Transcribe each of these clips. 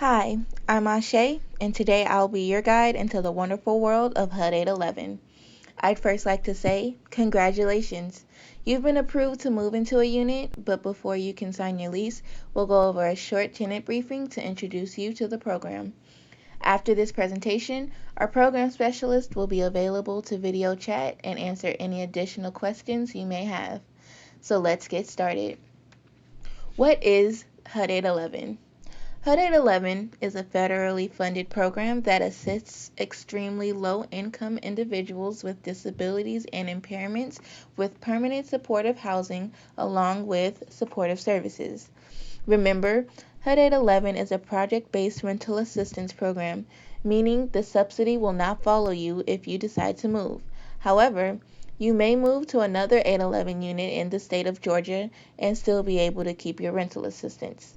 Hi, I'm Ashe, and today I'll be your guide into the wonderful world of HUD 811. I'd first like to say, congratulations! You've been approved to move into a unit, but before you can sign your lease, we'll go over a short tenant briefing to introduce you to the program. After this presentation, our program specialist will be available to video chat and answer any additional questions you may have. So let's get started. What is HUD 811? HUD 811 is a federally funded program that assists extremely low-income individuals with disabilities and impairments with permanent supportive housing along with supportive services. Remember, HUD 811 is a project-based rental assistance program, meaning the subsidy will not follow you if you decide to move. However, you may move to another 811 unit in the state of Georgia and still be able to keep your rental assistance.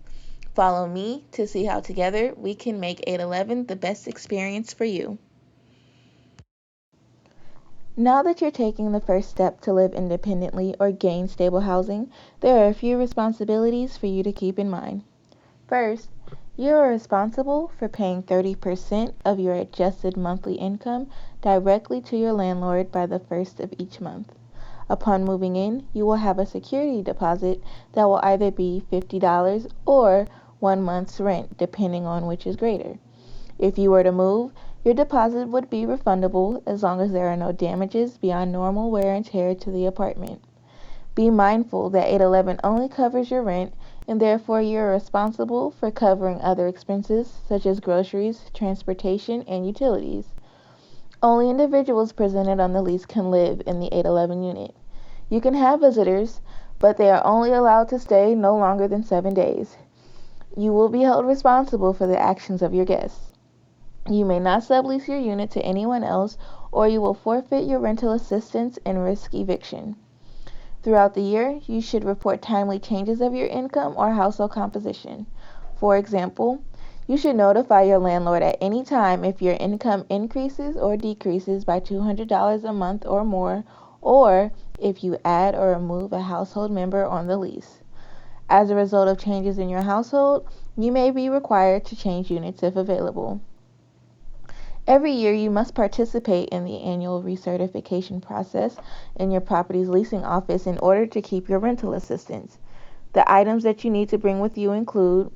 Follow me to see how together we can make 811 the best experience for you. Now that you're taking the first step to live independently or gain stable housing, there are a few responsibilities for you to keep in mind. First, you are responsible for paying 30% of your adjusted monthly income directly to your landlord by the first of each month. Upon moving in, you will have a security deposit that will either be $50 or 1 month's rent, depending on which is greater. If you were to move, your deposit would be refundable as long as there are no damages beyond normal wear and tear to the apartment. Be mindful that 811 only covers your rent, and therefore you are responsible for covering other expenses such as groceries, transportation, and utilities. Only individuals presented on the lease can live in the 811 unit. You can have visitors, but they are only allowed to stay no longer than 7 days. You will be held responsible for the actions of your guests. You may not sublease your unit to anyone else, or you will forfeit your rental assistance and risk eviction. Throughout the year, you should report timely changes of your income or household composition. For example, you should notify your landlord at any time if your income increases or decreases by $200 a month or more, or if you add or remove a household member on the lease. As a result of changes in your household, you may be required to change units if available. Every year, you must participate in the annual recertification process in your property's leasing office in order to keep your rental assistance. The items that you need to bring with you include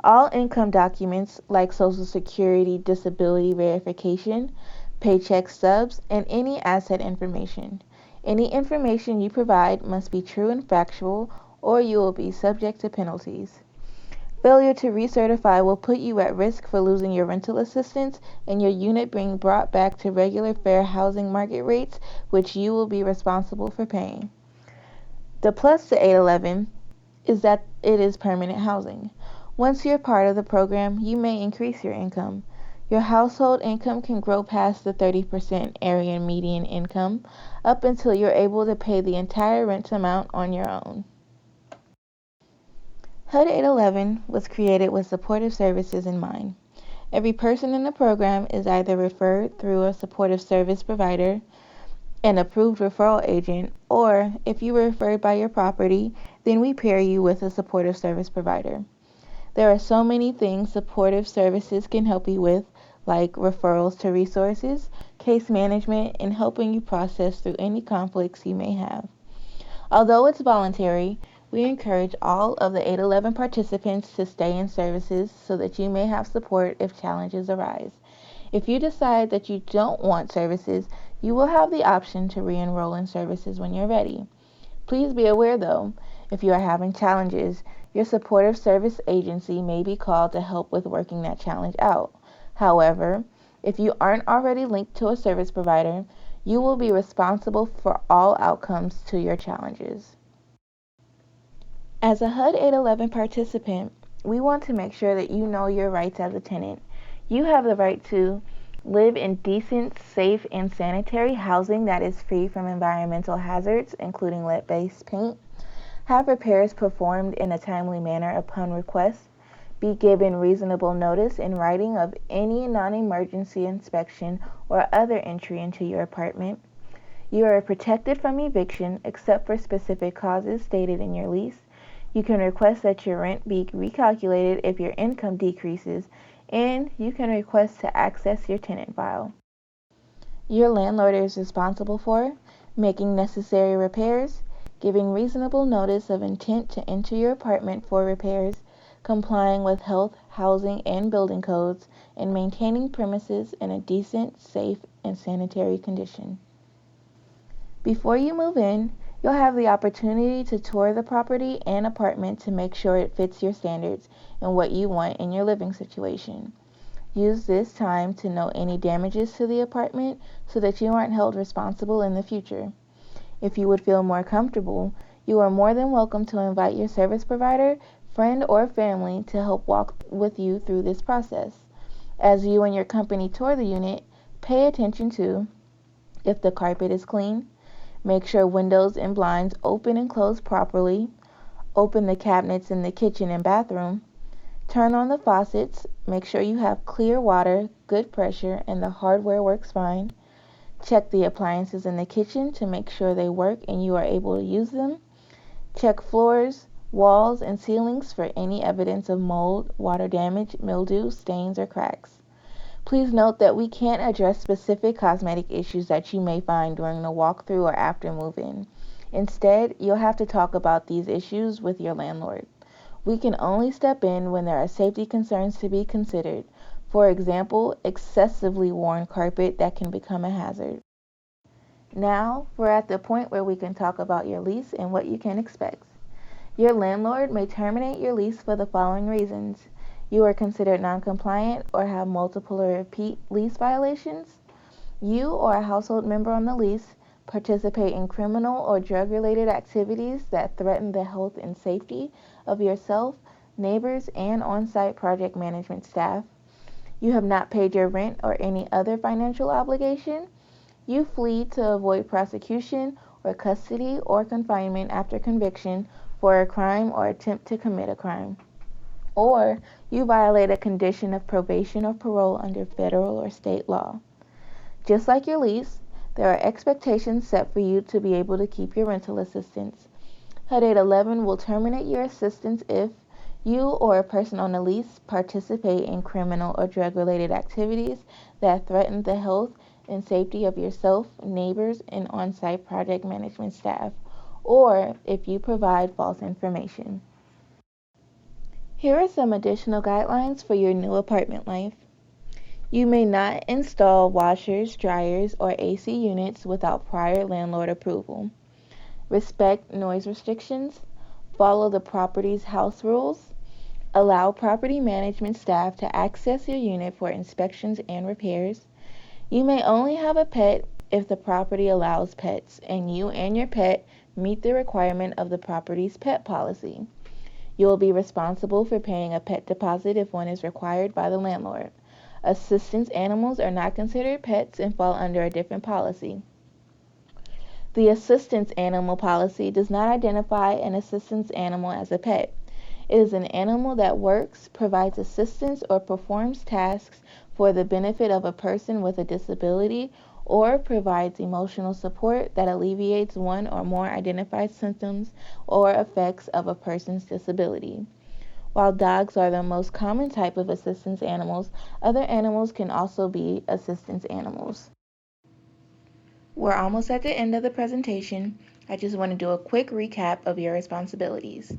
all income documents like Social Security disability verification, paycheck stubs, and any asset information. Any information you provide must be true and factual, or you will be subject to penalties. Failure to recertify will put you at risk for losing your rental assistance and your unit being brought back to regular fair housing market rates, which you will be responsible for paying. The plus to 811 is that it is permanent housing. Once you're part of the program, you may increase your income. Your household income can grow past the 30% area median income up until you're able to pay the entire rent amount on your own. HUD 811 was created with supportive services in mind. Every person in the program is either referred through a supportive service provider, an approved referral agent, or if you were referred by your property, then we pair you with a supportive service provider. There are so many things supportive services can help you with, like referrals to resources, case management, and helping you process through any conflicts you may have. Although it's voluntary, we encourage all of the 811 participants to stay in services so that you may have support if challenges arise. If you decide that you don't want services, you will have the option to re-enroll in services when you're ready. Please be aware though, if you are having challenges, your supportive service agency may be called to help with working that challenge out. However, if you aren't already linked to a service provider, you will be responsible for all outcomes to your challenges. As a HUD 811 participant, we want to make sure that you know your rights as a tenant. You have the right to live in decent, safe, and sanitary housing that is free from environmental hazards, including lead-based paint, have repairs performed in a timely manner upon request, be given reasonable notice in writing of any non-emergency inspection or other entry into your apartment. You are protected from eviction except for specific causes stated in your lease. You can request that your rent be recalculated if your income decreases, and you can request to access your tenant file. Your landlord is responsible for making necessary repairs, giving reasonable notice of intent to enter your apartment for repairs, complying with health, housing, and building codes, and maintaining premises in a decent, safe, and sanitary condition. Before you move in, you'll have the opportunity to tour the property and apartment to make sure it fits your standards and what you want in your living situation. Use this time to note any damages to the apartment so that you aren't held responsible in the future. If you would feel more comfortable, you are more than welcome to invite your service provider, friend, or family to help walk with you through this process. As you and your company tour the unit, pay attention to if the carpet is clean, make sure windows and blinds open and close properly, open the cabinets in the kitchen and bathroom, turn on the faucets, make sure you have clear water, good pressure, and the hardware works fine. Check the appliances in the kitchen to make sure they work and you are able to use them. Check floors, walls, and ceilings for any evidence of mold, water damage, mildew, stains, or cracks. Please note that we can't address specific cosmetic issues that you may find during the walkthrough or after move-in. Instead, you'll have to talk about these issues with your landlord. We can only step in when there are safety concerns to be considered. For example, excessively worn carpet that can become a hazard. Now, we're at the point where we can talk about your lease and what you can expect. Your landlord may terminate your lease for the following reasons. You are considered non-compliant or have multiple or repeat lease violations. You or a household member on the lease participate in criminal or drug-related activities that threaten the health and safety of yourself, neighbors, and on-site project management staff. You have not paid your rent or any other financial obligation. You flee to avoid prosecution or custody or confinement after conviction for a crime or attempt to commit a crime. Or you violate a condition of probation or parole under federal or state law. Just like your lease, there are expectations set for you to be able to keep your rental assistance. HUD 811 will terminate your assistance if you or a person on the lease participate in criminal or drug-related activities that threaten the health and safety of yourself, neighbors, and on-site project management staff, or if you provide false information. Here are some additional guidelines for your new apartment life. You may not install washers, dryers, or AC units without prior landlord approval. Respect noise restrictions. Follow the property's house rules. Allow property management staff to access your unit for inspections and repairs. You may only have a pet if the property allows pets and you and your pet meet the requirement of the property's pet policy. You will be responsible for paying a pet deposit if one is required by the landlord. Assistance animals are not considered pets and fall under a different policy. The assistance animal policy does not identify an assistance animal as a pet. It is an animal that works, provides assistance, or performs tasks for the benefit of a person with a disability, or provides emotional support that alleviates one or more identified symptoms or effects of a person's disability. While dogs are the most common type of assistance animals, other animals can also be assistance animals. We're almost at the end of the presentation. I just want to do a quick recap of your responsibilities.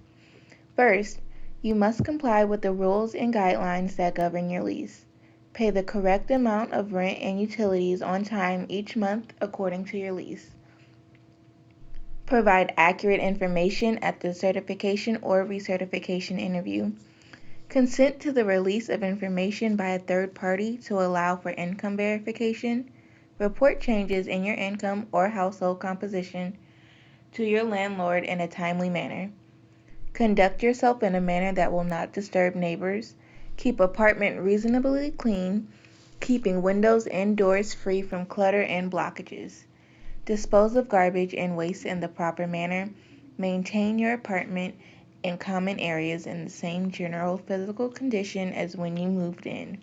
First, you must comply with the rules and guidelines that govern your lease. Pay the correct amount of rent and utilities on time each month according to your lease. Provide accurate information at the certification or recertification interview. Consent to the release of information by a third party to allow for income verification. Report changes in your income or household composition to your landlord in a timely manner. Conduct yourself in a manner that will not disturb neighbors. Keep apartment reasonably clean, keeping windows and doors free from clutter and blockages. Dispose of garbage and waste in the proper manner. Maintain your apartment and common areas in the same general physical condition as when you moved in.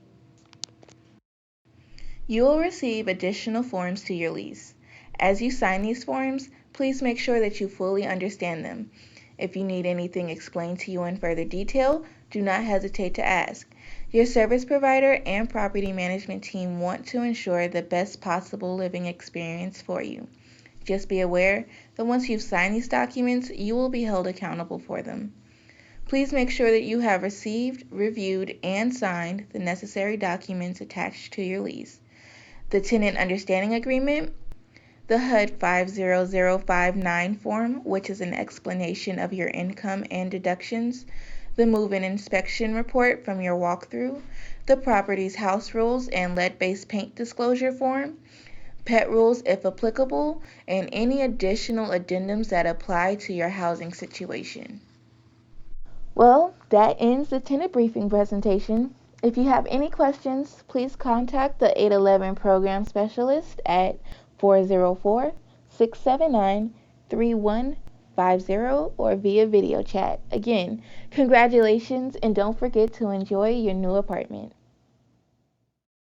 You will receive additional forms to your lease. As you sign these forms, please make sure that you fully understand them. If you need anything explained to you in further detail, do not hesitate to ask. Your service provider and property management team want to ensure the best possible living experience for you. Just be aware that once you've signed these documents, you will be held accountable for them. Please make sure that you have received, reviewed, and signed the necessary documents attached to your lease. The Tenant Understanding Agreement, the HUD 50059 form, which is an explanation of your income and deductions, the move-in inspection report from your walkthrough, the property's house rules and lead-based paint disclosure form, pet rules if applicable, and any additional addendums that apply to your housing situation. Well, that ends the tenant briefing presentation. If you have any questions, please contact the 811 program specialist at 404-679-3150 or via video chat. Again, congratulations and don't forget to enjoy your new apartment.